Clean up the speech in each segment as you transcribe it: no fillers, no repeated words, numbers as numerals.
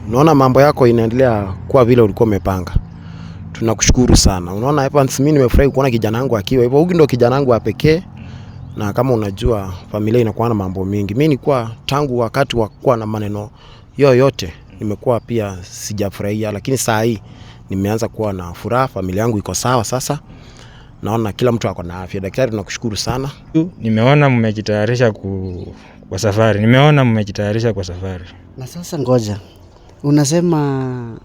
Unaona mambo yako inaendelea kwa vile ulikuwa umepanga. Tunakushukuru sana. Unaona Evans, mimi nimefurahi kuona kijana wangu akiwa hivyo. Huyu ndio kijana wangu wa pekee. Na kama unajua familia inakuwa na mambo mingi. Mimi nilikuwa tangu wakati wa kuwa na maneno yote nimekuwa pia sijafurahia, lakini saa hii nimeanza kuwa na furaha, familia yangu iko sawa sasa. Naona kila mtu ako na afya. Daktari, tunakushukuru sana. Nimeona mmejitayarisha kwa safari. Nimeona mmejitayarisha kwa safari. Na sasa ngoja. Unasema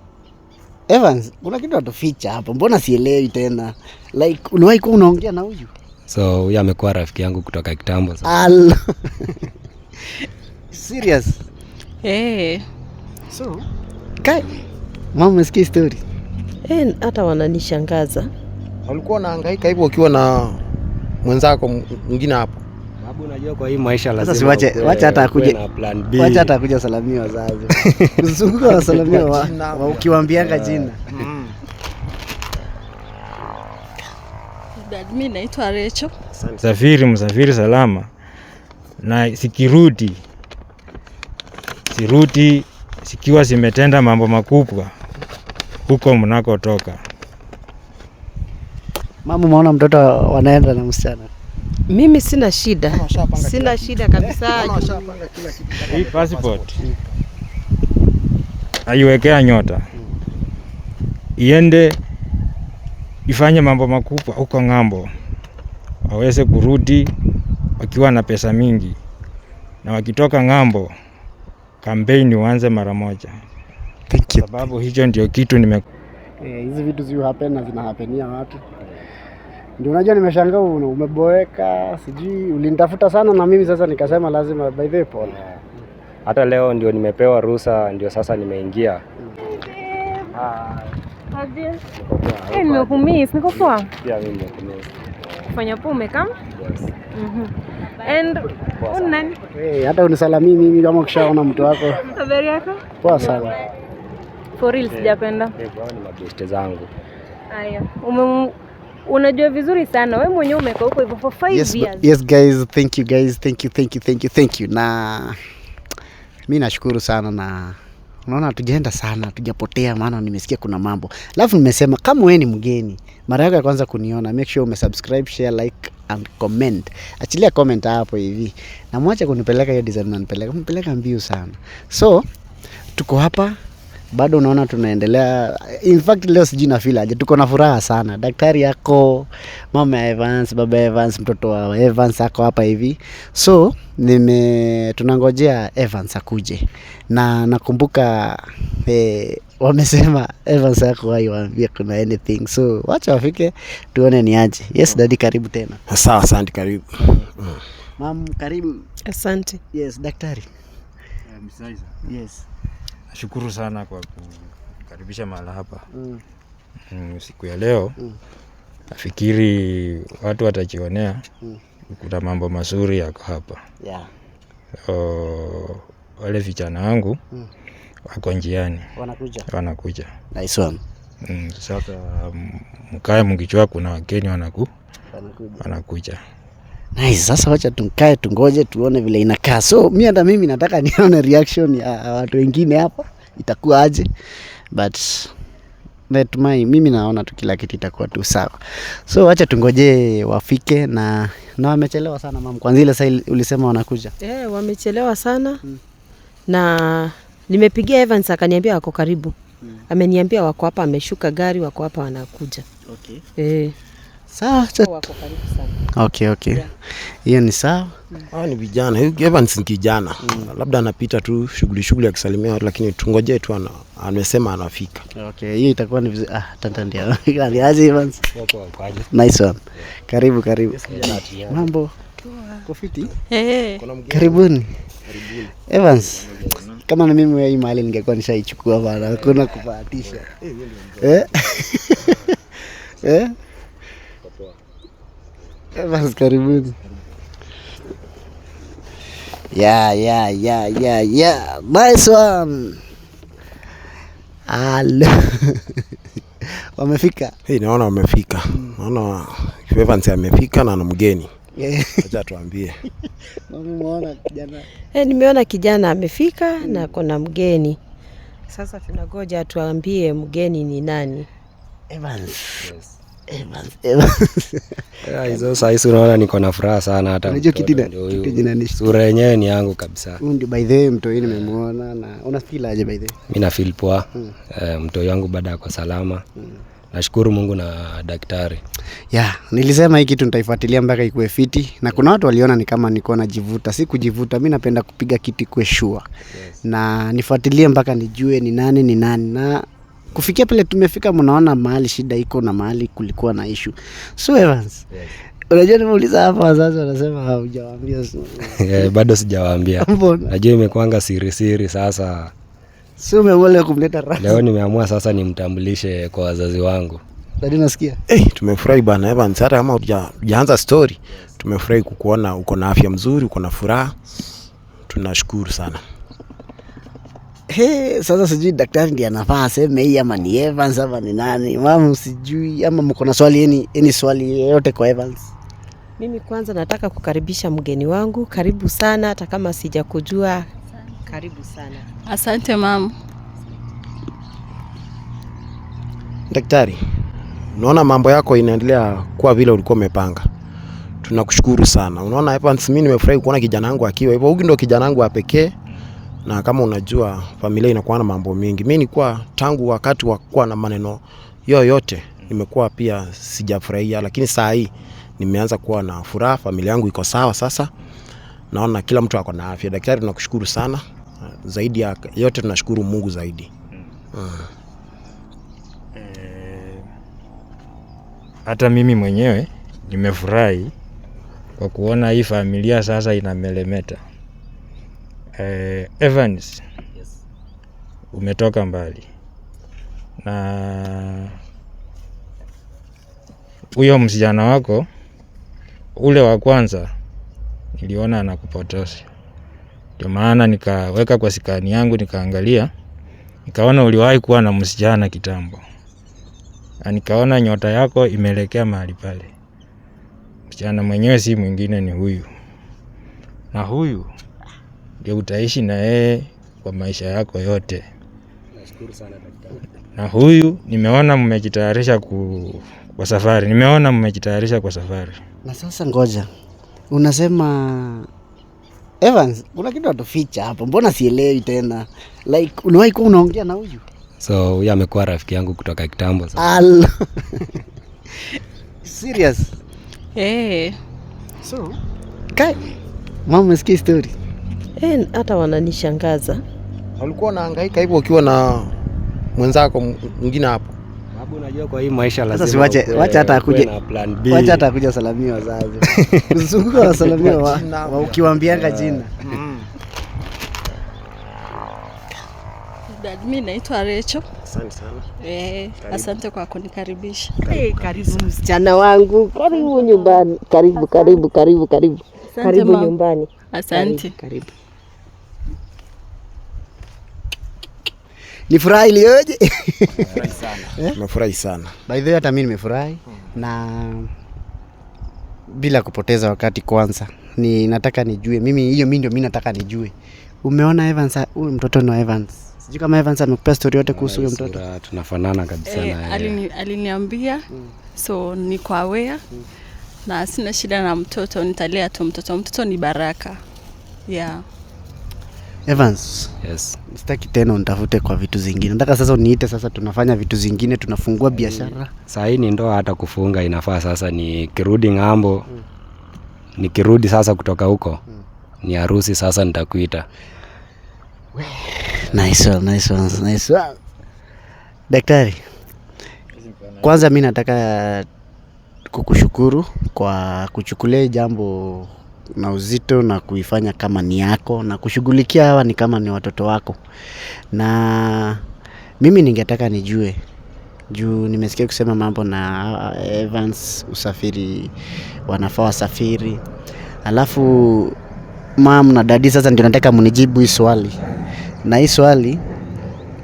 Evans, kuna kitu atoficha hapa. Mbona sielewi tena? Like unawahi kuwa unaongea na huyu? So huyu amekuwa rafiki yangu kutoka kitambo sasa. Serious? So, kai mama umesikia story? Hata wananishangaza. Walikuwa wanahangaika hivyo ukiwa na mwenzako mwingine hapo. Babu, unajua kwa hii maisha lazima. Sasa wacha hata akuje na plan B. Wacha hata akuje salamia wazazi. Kuzunguka wasalamia wa ukiwaambianga jina. Dad, mimi naitwa Recho. Msafiri salama. Na sirudi sikiwa zimetenda mambo makubwa huko mnakotoka. Mama, umeona mtoto wanaenda na msichana? Mimi sina shida. Sina shida kabisa. Hii passport aiwekea nyota. Iende ifanye mambo makubwa huko ng'ambo. Waweze kurudi wakiwa na pesa mingi. Na wakitoka ng'ambo, kampeni uanze mara moja. Thank you. Sababu hicho ndio kitu hizi vitu zi happen na zinahapenia watu. Ndio unajua nimeshangaa umeboeka, sijui ulinitafuta sana na mimi sasa nikasema lazima by the Paul. Hata leo ndio nimepewa ruhusa, ndio sasa nimeingia. Nimekumiss, niko poa? Pia mimi nimekumiss. Fanya poa umekam? Yes. And unani? Hata unisalamii mimi kama ukishaona mtu wako. Habari yako? Poa sana. For real sijapenda. Ni mabeste zangu. Haya. Unajua vizuri sana. Wewe mwenyewe umekaa huko hivyo for 5 years. Yes guys, thank you guys. Thank you. Na mimi nashukuru sana, na unaona hatujaenda sana, hatujapotea, maana nimesikia kuna mambo. Alafu nimesema kama wewe ni mgeni, mara yako ya kwanza kuniona, make sure umesubscribe, share, like and comment. Achilia comment hapo hivi. Na mwache kunipeleka hiyo design unanipeleka mbio sana. So, tuko hapa bado unaona tunaendelea. In fact leo sijui na feel aje, tuko na furaha sana. Daktari yako, mama Evans, baba Evans, mtoto wa Evans ako hapa hivi. So tunangojea Evans akuje. Na nakumbuka wamesema Evans yako haiwaambia kuna anything. So wacha wafike tuone ni aje. Yes daddy, karibu tena. Sawa, asante, karibu. Mam, karibu. Asante. Yes daktari. Yes. Nashukuru sana kwa kukaribisha mahali hapa. Siku ya leo nafikiri watu watajionea kuna mambo mazuri yako hapa. Yeah. Wale vijana wangu wako njiani. Wanakuja. Nice one. Sasa mkae mkichua kuna wageni wanakuja. Nice, sasa wacha tukae tungoje tuone vile inakaa. So mimi nataka nione reaction ya watu wengine hapa itakuwa aje. But mimi naona tu kila kitu itakuwa tu sawa. So wacha tungoje wafike, na wamechelewa sana mama. Kwanza ile saa ulisema wanakuja. Wamechelewa sana. Na nimepigia Evans akaniambia wako karibu. Ameniambia wako hapa, ameshuka gari, wako hapa wanakuja. Okay. Sawa, wako karibu sana. Okay. Yeah. Hiyo ni sawa. Ni vijana. Evans ni kijana. Labda anapita tu shughuli ya kusalimia watu, lakini tungoje tu, amesema anafika. Okay, hiyo itakuwa ni vizuri. Tantandia. Aje Evans. Nice one. Karibu. Mambo. Kofiti? Karibuni. Evans. Kama na mimi hii mahali ningekuwa nishaichukua bana. Hakuna kubahatisha. Evans, karibuni. Yeah. Nice one. Wamefika. Naona wamefika. Naona Evans amefika na mgeni. Acha tuambie. Umeona kijana? Nimeona kijana amefika na kuna mgeni. Sasa tunagoja tuambie mgeni ni nani. Evans. Yes. Evans. Saa hizi unaona niko na furaha sana, hata Unajua kitu jina ni sura yenyewe ni yangu kabisa. Huyu ndio by the way mtoi nimemuona na una feel aje by the way? Mimi na feel poa. Mtoi wangu baada ya kwa salama. Nashukuru Mungu na daktari. Nilisema hii kitu nitaifuatilia mpaka ikuwe fiti, na kuna watu waliona ni kama niko najivuta. Si kujivuta, mimi napenda kupiga kitu ikuwe sure. Yes. Na nifuatilie mpaka nijue ni nani na kufikia pale tumefika, mnaona mahali shida iko na mahali kulikuwa na issue. So Evans. Yes. Unajua nimeuliza hapa wazazi wanasema haujawaambia. Bado sijawaambia. Najua imekuanga siri sasa. Sio umeamua kumleta rasmi. Leo nimeamua sasa nimtambulishe kwa wazazi wangu. Dadi unasikia? Tumefurahi bana Evans, hata kama hujaanza story. Tumefurahi kukuona uko na afya mzuri, uko na furaha. Tunashukuru sana. Sasa sijui daktari ndiye anafaa aseme hii ama ni Evans ama ni nani? Mama sijui ama mko na swali any swali yote kwa Evans? Mimi kwanza nataka kukaribisha mgeni wangu. Karibu sana, hata kama sijakujua. Karibu sana. Asante mama. Daktari, unaona mambo yako inaendelea kuwa vile ulikuwa umepanga. Tunakushukuru sana. Unaona Evans, mimi nimefurahi kuona kijana wangu akiwa hivyo. Huyu ndio kijana wangu wa pekee. Na kama unajua familia inakuwa na mambo mingi. Mimi nilikuwa tangu wakati wa kuwa na maneno yote nimekuwa pia sijafurahia, lakini saa hii nimeanza kuwa na furaha, familia yangu iko sawa sasa. Naona kila mtu ako na afya. Daktari, tunakushukuru sana. Zaidi ya yote tunashukuru Mungu zaidi. Hata mimi mwenyewe nimefurahi kwa kuona hii familia sasa inamelemeta. Evans. Yes. Umetoka mbali. Na huyo msijana wako ule wa kwanza niliona anakupotosha. Ndio maana nikaweka kwa sikani yangu nikaangalia. Nikaona uliwahi kuwa na msijana kitambo. Na nikaona nyota yako imeelekea mahali pale. Msijana mwenyewe si mwingine ni huyu. Na huyu ndio utaishi na yeye kwa maisha yako yote. Nashukuru sana daktari. Na huyu nimeona mmejitayarisha kwa safari. Nimeona mmejitayarisha kwa safari. Na sasa ngoja. Unasema Evans, kuna kitu atuficha hapo. Mbona sielewi tena? Like uliwahi kuwa unaongea na huyu? So huyu amekuwa rafiki yangu kutoka kitambo sasa. Serious? So, mama umesikia story? Hata wananishangaza. Ulikuwa unahangaika hivyo ukiwa na mwenzako mwingine hapo. Sababu unajua kwa hii maisha lazima. Sasa wacha hata akuje. Wacha hata akuje salamia wazazi. Usizunguka wasalamia wa ukiwaambianga jina. Dad, mimi naitwa Rachel. Asante sana. Asante kwa kunikaribisha. Karibu msichana wangu. Karibu nyumbani. Karibu. Karibu nyumbani. Asante. Karibu. Ni furaha iliyoje? Nimefurahi sana. By the way hata mimi nimefurahi na bila kupoteza wakati kwanza nataka nijue mimi nataka nijue. Umeona Evans, huyu mtoto ni Evans. Sijui kama Evans amekupea story yote kuhusu huyo mtoto. Tunafanana kabisa na aliniambia. So niko aware. Na sina shida na mtoto, nitalea tu mtoto. Mtoto ni baraka. Evans. Yes. Sitaki tena unitafute kwa vitu zingine. Nataka sasa uniite, sasa tunafanya vitu zingine, tunafungua biashara. Saa hii ni ndoa, hata kufunga inafaa sasa nikirudi ng'ambo. Nikirudi sasa kutoka huko. Ni harusi sasa nitakuita. Nice one. Daktari. Kwanza mimi nataka kukushukuru kwa kuchukulia jambo na uzito na kuifanya kama ni yako na kushughulikia hawa ni kama ni watoto wako. Na mimi ningetaka nijue juu nimesikia kusema mambo na Evans usafiri, wanafaa wasafiri. Alafu mom na daddy sasa ndio nataka mnijibu hii swali. Na hii swali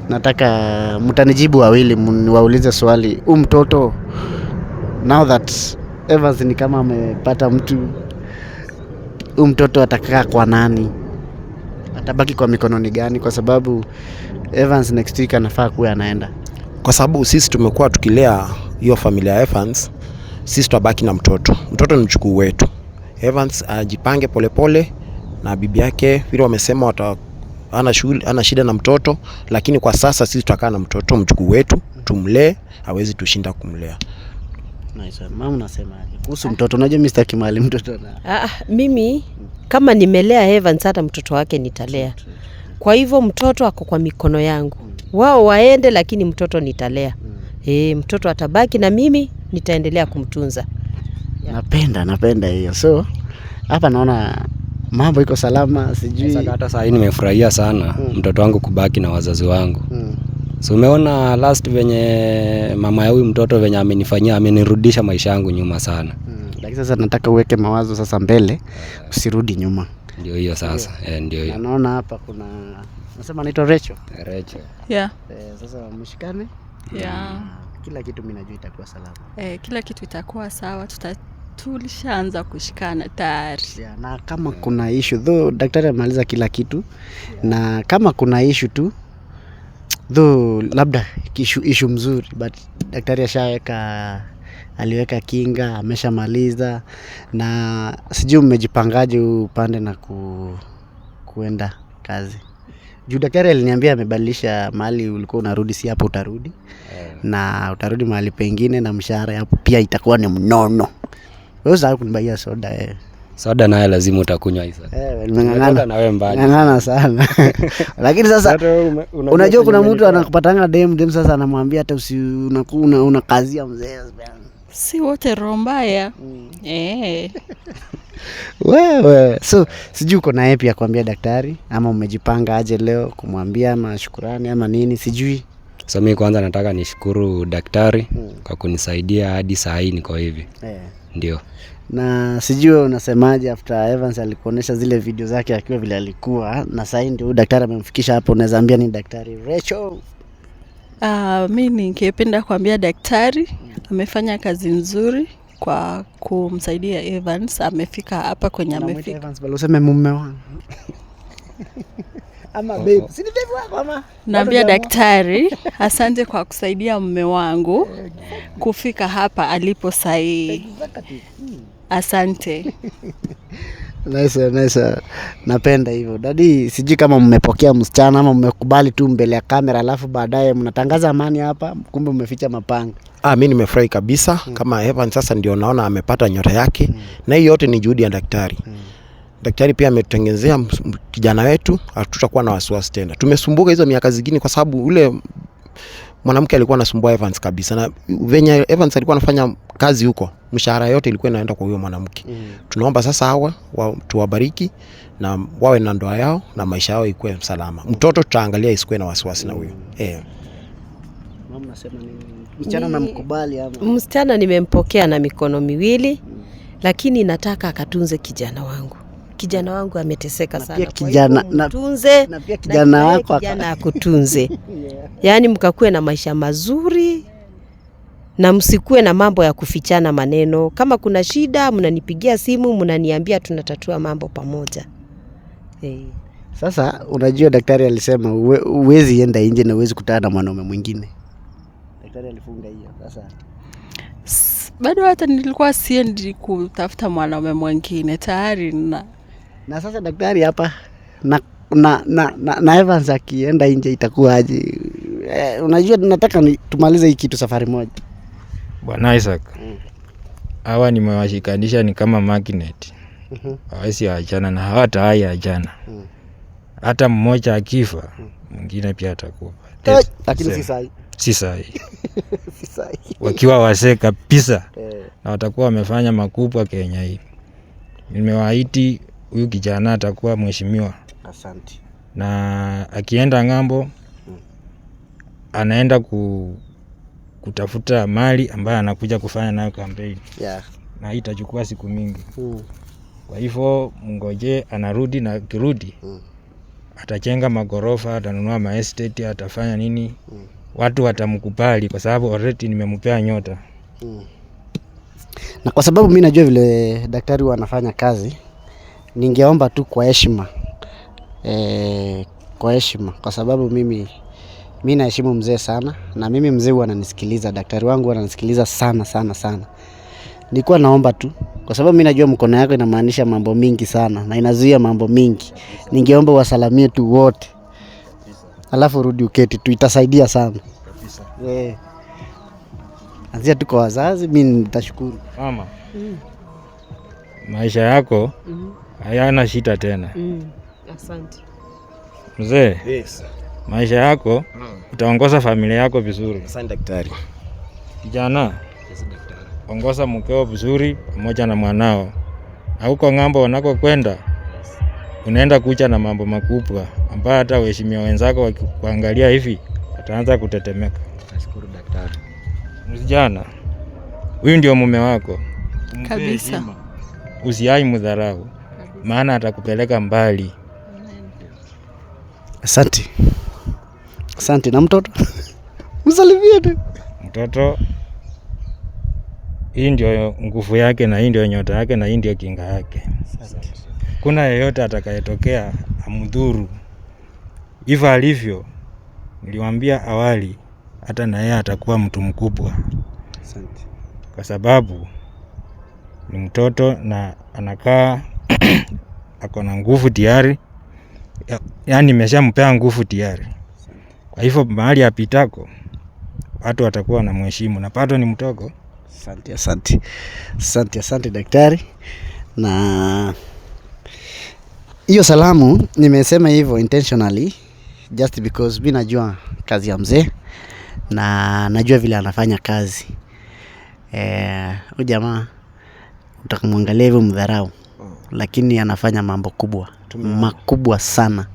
nataka mtanijibu wawili, waulize swali. Mtoto now that Evans ni kama amepata mtu, mtoto atakaa kwa nani? Atabaki kwa mikononi gani? Kwa sababu Evans next week anafaa kuwa anaenda? Kwa sababu sisi tumekuwa tukilea hiyo familia ya Evans, sisi tutabaki na mtoto. Mtoto ni mjukuu wetu. Evans ajipange polepole na bibi yake, vile wamesema ana shida na mtoto, lakini kwa sasa sisi tutakaa na mtoto mjukuu wetu, tumlee, hawezi tushinda kumlea. Nice. Mama unasemaje kuhusu mtoto? Unajua mimi sitaki mali mtoto na. Mimi kama nimelea Evans, hata mtoto wake nitalea. Kwa hivyo mtoto ako kwa mikono yangu. Wao waende, lakini mtoto nitalea. Mtoto atabaki na mimi nitaendelea kumtunza. Napenda hiyo. So hapa naona mambo iko salama, sijui. Sasa hata saa hii nimefurahia sana mtoto wangu kubaki na wazazi wangu. So umeona last venye mama ya huyu mtoto venye amenifanyia, amenirudisha maisha yangu nyuma sana. Lakini sasa nataka uweke mawazo sasa mbele, usirudi nyuma. Ndio hiyo sasa. Ndio hiyo. Naona hapa kuna nasema anaitwa Rachel. Yeah. Sasa mshikane. Yeah. Kila kitu mimi najua itakuwa salama. Kila kitu itakuwa sawa, tulishaanza kushikana tayari. Yeah, na kama kuna issue though daktari amaliza kila kitu. Na kama kuna issue tu though labda issue mzuri, but daktari aliweka kinga, ameshamaliza. Na sijui mmejipangaje upande na kuenda kazi. Juu daktari aliniambia amebadilisha mahali ulikuwa unarudi, si hapo utarudi. Na utarudi mahali pengine na mshahara hapo pia itakuwa ni mnono. Wewe sasa kunibaia soda Soda naye lazima utakunywa hizo. Nimeng'ang'ana na wewe mbali. Ng'ang'ana sana. Lakini sasa unajua kuna mtu anakupatanga dem sasa anamwambia hata unakazia mzee. Si wote roho mbaya. Wewe. So sijui uko naye pia kuambia daktari ama umejipanga aje leo kumwambia ama shukrani ama nini sijui. So mimi kwanza nataka nishukuru daktari kwa kunisaidia hadi saa hii niko hivi. Ndio. Na sijui unasemaje after Evans alikuonesha zile video zake akiwa vile alikuwa na sasa ndio daktari amemfikisha hapo, unaweza ambia ni daktari Rachel? Mimi ningependa kuambia daktari amefanya kazi nzuri kwa kumsaidia Evans, amefika hapa kwenye amefika. Evans bado useme mume wangu. Ama babe, si ni babe wako ama? Naambia daktari asante kwa kusaidia mume wangu kufika hapa alipo sahi. Asante. Nice. Napenda hivyo. Dadi, sijui kama mmepokea msichana ama mmekubali tu mbele ya kamera alafu baadaye mnatangaza amani hapa, kumbe mmeficha mapanga. Mimi nimefurahi kabisa kama Evans sasa ndio naona amepata nyota yake. Na hii yote ni juhudi ya daktari. Daktari pia ametutengenezea kijana wetu, hatutakuwa na wasiwasi tena. Tumesumbuka hizo miaka zingine kwa sababu ule mwanamke alikuwa anasumbua Evans kabisa, na venye Evans alikuwa anafanya kazi huko, mshahara yote ilikuwa inaenda kwa huyo mwanamke. Tunaomba sasa hawa tuwabariki na wawe na ndoa yao na maisha yao ikuwe salama. Mtoto tutaangalia isikuwe na wasiwasi na huyo. Mama nasema nini? Msichana umemkubali ama? Msichana nimempokea na mikono miwili, lakini nataka akatunze kijana wangu. Kijana wangu ameteseka sana. Pia kijana mtunze na pia kijana wako akutunze. Yaani mkakue na maisha mazuri na msikue na mambo ya kufichana maneno. Kama kuna shida mnanipigia simu, mnaniambia tunatatua mambo pamoja. Sasa unajua daktari alisema uwezi enda nje na uwezi kutana na mwanaume mwingine. Daktari alifunga hiyo. Sasa bado hata nilikuwa siendi kutafuta mwanaume mwingine tayari na sasa daktari hapa na Evans akienda nje itakuwa aje? Unajua nataka tumalize hii kitu safari moja. Bwana Isaac. Hawa nimewashikanisha ni kama magnet. Hawezi achana na hawatawahi achana. Hata mmoja akifa, mwingine pia atakufa. Lakini si sahi. Wakiwa wazee kabisa na watakuwa wamefanya makubwa Kenya hii. Nimewaahidi huyu kijana atakuwa mheshimiwa. Asante. Na akienda ng'ambo anaenda kutafuta mali ambayo anakuja kufanya nayo kampeni. Na hii itachukua siku mingi. Kwa hivyo mngoje anarudi, na kirudi atajenga magorofa, atanunua maestate, atafanya nini? Watu watamkubali kwa sababu already nimempea nyota. Na kwa sababu mimi najua vile daktari wanafanya kazi, ningeomba tu kwa heshima. Kwa heshima kwa sababu mimi Mimi naheshimu mzee sana, na mimi mzee huwa ananisikiliza, daktari wangu ananisikiliza sana sana sana. Nilikuwa naomba tu, kwa sababu mimi najua mkono yako inamaanisha mambo mingi sana na inazuia mambo mingi. Ningeomba wasalamie tu wote, alafu rudi uketi tu, itasaidia sana kabisa. Anzia tu kwa wazazi, mimi nitashukuru. Mama, maisha yako hayana shida tena. Asante Mzee, Yes. maisha yako utaongoza familia yako vizuri. Asante daktari. Kijana, ongoza mkeo vizuri pamoja na mwanao. Huko ng'ambo wanakokwenda unaenda kucha na mambo makubwa ambayo hata waheshimiwa wenzako wakikuangalia hivi wataanza kutetemeka. Nashukuru daktari. Msijana, huyu ndio mume wako. Umpe Kabisa. heshima. Usiai mdharau, maana atakupeleka mbali. Asante. Asante. Na mtoto msalimie tu. Mtoto, hii ndio nguvu yake na hii ndio nyota yake na hii ndio kinga yake. Kuna yeyote atakayetokea amdhuru hivyo alivyo, niliwaambia awali, hata na yeye atakuwa mtu mkubwa. Asante. Kwa sababu ni mtoto na anakaa ako na nguvu tayari, yaani nimeshampea nguvu tayari. Kwa hivyo mahali apitako watu watakuwa na mheshimu, na pato ni mtoko. Asante, asante. Asante, asante daktari. Na hiyo salamu nimesema hivyo intentionally just because mimi najua kazi ya mzee na najua vile anafanya kazi. Huyu jamaa utakamwangalia hivyo mdharau, lakini anafanya mambo kubwa, makubwa sana.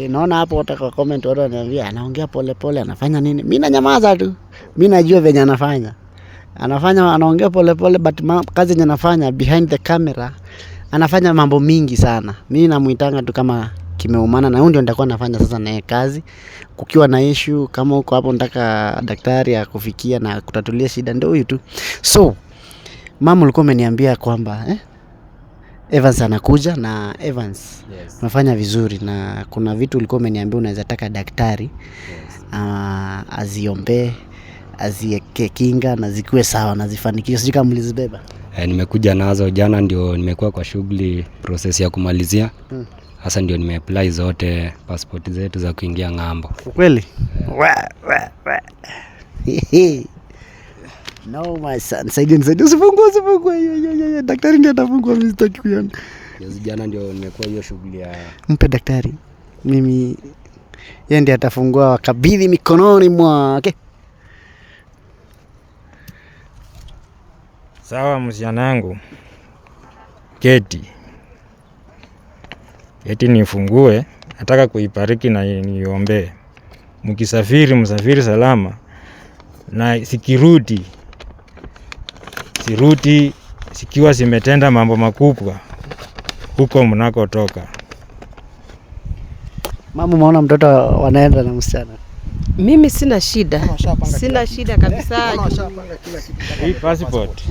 Naona hapo watu kwa comment watu wananiambia anaongea pole pole, anafanya nini? Mimi nanyamaza tu. Mimi najua venye anafanya. Anaongea pole pole, but kazi yenye anafanya behind the camera anafanya mambo mingi sana. Mimi namuitanga tu kama kimeumana, na huyo ndio nitakuwa nafanya sasa naye kazi. Kukiwa na issue kama uko hapo nataka daktari akufikia na kutatulia shida, ndio huyu tu. So mama ulikuwa umeniambia kwamba Evans anakuja, na Evans unafanya vizuri, na kuna vitu ulikuwa umeniambia unaweza taka daktari aziombee, azieke kinga na zikuwe sawa na zifanikishe. Sijui kama mlizibeba. Nimekuja nazo jana, ndio nimekuwa kwa shughuli process ya kumalizia. Sasa ndio nimeapply zote passport zetu za kuingia ng'ambo. Ukweli? No my son, saidia usifungue. Daktari ndiye atafungua, mimi sitaki kuona. Jana ndio nimekuwa hiyo shughuli ya Mpe daktari. Mimi yeye ndiye atafungua, wakabidhi mikononi mwake. Sawa msichana wangu. Keti nifungue, nataka kuibariki na niombee. Mkisafiri msafiri salama, na sirudi sikiwa simetenda mambo makubwa huko mnakotoka. Mama, umeona mtoto wanaenda na msichana? Mimi sina shida. Sina shida kabisa. Hii passport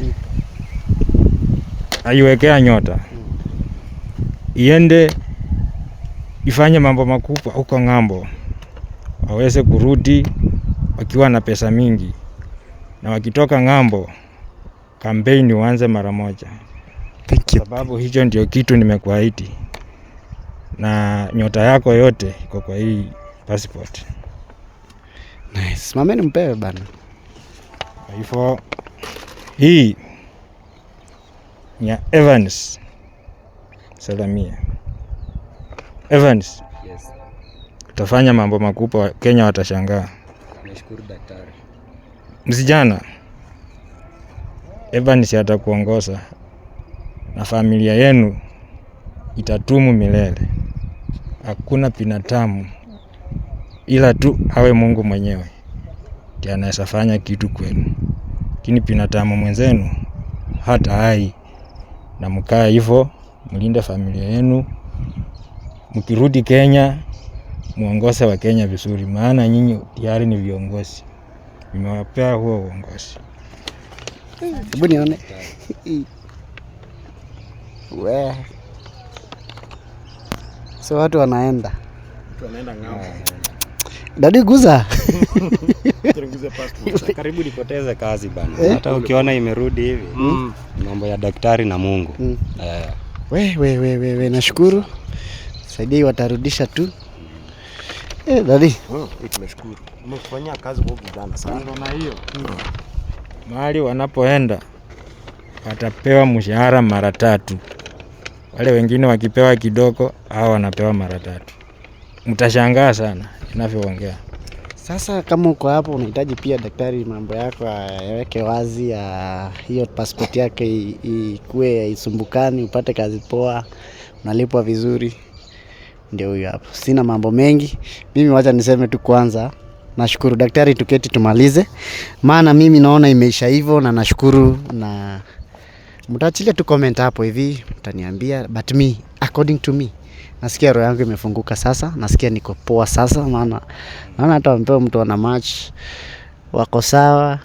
aiwekea nyota, iende ifanye mambo makubwa huko ng'ambo, waweze kurudi wakiwa na pesa mingi, na wakitoka ng'ambo kampeni uanze mara moja. Thank you. Sababu hicho ndio kitu nimekuahidi, na nyota yako yote iko kwa hii passport. Nice. Mama nimpewe bana. Kwa hivyo hii ya Evans Salamia. Evans. Yes. Utafanya mambo makubwa, Kenya watashangaa. Nashukuru daktari. Msijana, Evans atakuongoza na familia yenu itatumu milele. Hakuna binadamu ila tu awe Mungu mwenyewe ndiye anaweza fanya kitu kwenu. Lakini binadamu mwenzenu hata hai, na mkaa hivyo, mlinde familia yenu. Mkirudi Kenya muongoze wa Kenya vizuri, maana nyinyi tayari ni viongozi. Nimewapea huo uongozi. Hebu nione. We. So watu wanaenda. Watu wanaenda ng'ambo. Dadi guza. Karibu nipoteze kazi bana. Hata ukiona imerudi hivi. Mambo ya daktari na Mungu. We, nashukuru. Saidia watarudisha tu. Dadi. Tumeshukuru. Umefanyia kazi kwa kijana sana. Na hiyo. Mahali wanapoenda watapewa mshahara mara 3. Wale wengine wakipewa kidogo hao wanapewa mara 3. Mtashangaa sana ninavyoongea. Sasa kama uko hapo unahitaji pia daktari mambo yako yaweke wazi, ya hiyo passport yake ikue isumbukani, upate kazi poa, unalipwa vizuri, ndio huyo hapo. Sina mambo mengi. Mimi wacha niseme tu kwanza nashukuru daktari, tuketi tumalize. Maana mimi naona imeisha hivyo na nashukuru, na mtaachilia tu comment hapo hivi mtaniambia, but me according to me nasikia roho yangu imefunguka sasa, nasikia niko poa sasa, maana naona hata wampeo mtu ana match wako sawa,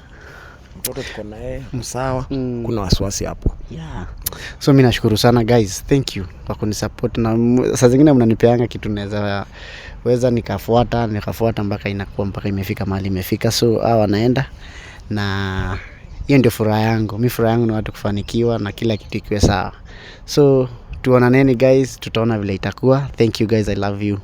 mtoto tuko naye msawa, kuna wasiwasi hapo. Yeah. So mimi nashukuru sana guys, thank you kwa kunisupport, na saa zingine mnanipeanga kitu weza nikafuata mpaka imefika mahali imefika. So hawa wanaenda, na hiyo ndio furaha yangu. Mimi furaha yangu ni watu kufanikiwa na kila kitu ikiwe sawa. So tuonaneni guys, tutaona vile itakuwa. Thank you guys, I love you.